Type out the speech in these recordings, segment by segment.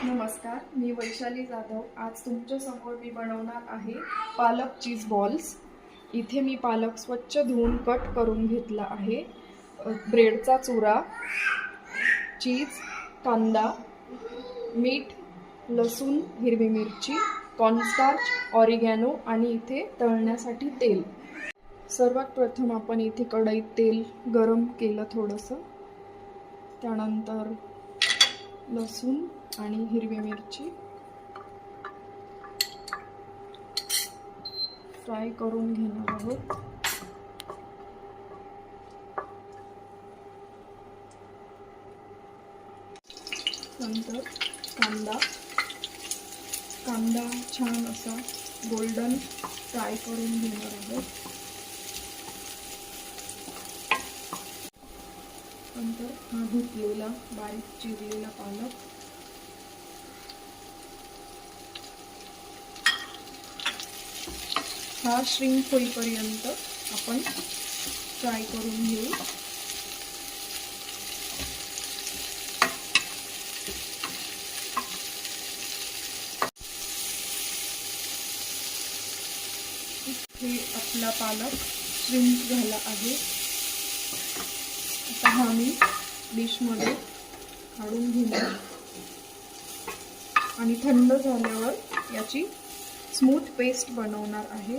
नमस्कार, मी वैशाली जाधव। आज तुमच्या समोर मी बनवणार आहे पालक चीज बॉल्स। इथे मी पालक स्वच्छ धुवून कट करून घेतला आहे। ब्रेडचा चुरा, चीज, कांदा, मीठ, लसूण, हिरवी मिरची, कॉर्नस्टार्च, ऑरिगॅनो आणि इथे तळण्यासाठी तेल। सर्वात प्रथम आपण इथे कढईत तेल गरम केलं थोडंसं, त्यानंतर लसूण आणि हिरवी मिरची फ्राय करून घेणार आहोत। नंतर कांदा छान असा गोल्डन फ्राय करून घेणार आहोत। नंतर हा धुतलेला बारीक चिरलेला पालक, हा श्रिंक होईपर्यंत आपण फ्राय करून घेऊ। इथे आपला पालक श्रिंक झाला आहे। आता हा मी डिशमध्ये काढून घेणार आणि थंड झाल्यावर याची स्मूथ पेस्ट बनवणार आहे।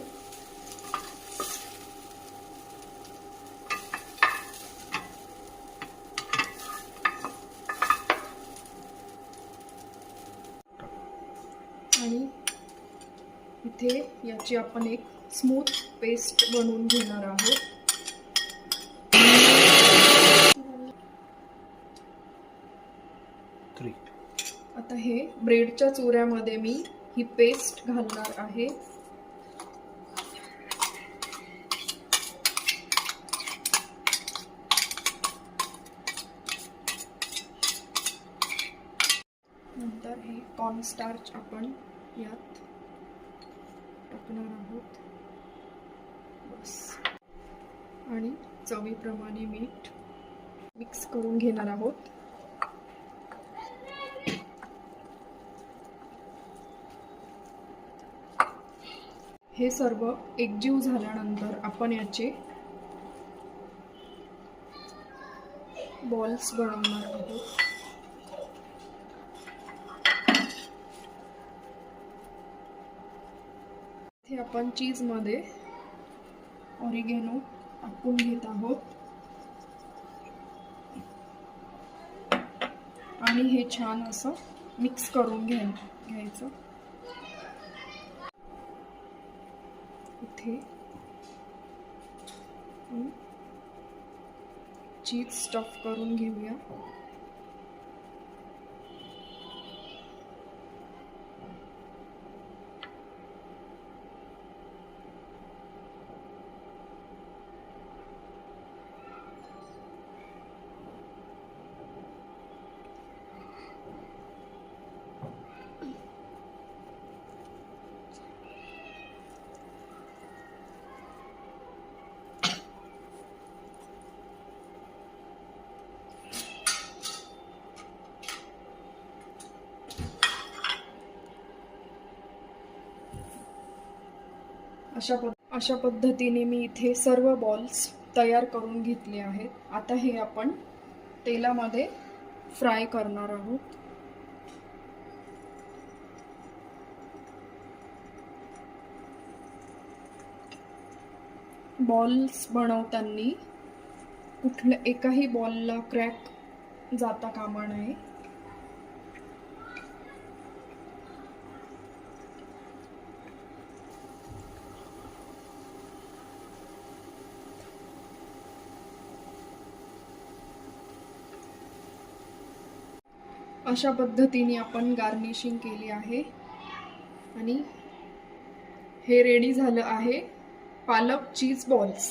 आणि इथे याची आपण एक स्मूथ पेस्ट बनवून घेणार आहोत। आता हे ब्रेडच्या चुऱ्यामध्ये मी ही पेस्ट घालणार आहे। नंतर हे कॉर्नस्टार्च आपण यात टाकणार आहोत, बस। आणि चवीप्रमाणे मीठ मिक्स करून घेणार आहोत। हे सर्व एकजीव झाल्यानंतर आपण याचे बॉल्स बनवणार आहोत। इथे आपण चीज मध्ये ऑरिगॅनो टाकून घेत आहोत आणि हे छान असं मिक्स करून घ्यायचं। इथे चीज स्टफ करून घेऊया। अशा पद्धतीने मी इथे सर्व बॉल्स तयार करून घेतले आहेत। आता हे आपण तेलामध्ये फ्राय करणार आहोत। बॉल्स बनवताना कुठल्या एकाही बॉलला क्रॅक जाता कामा नये। अशा पद्धतीने आपण गार्निशिंग केली आहे आणि हे रेडी झालं आहे पालक चीज बॉल्स।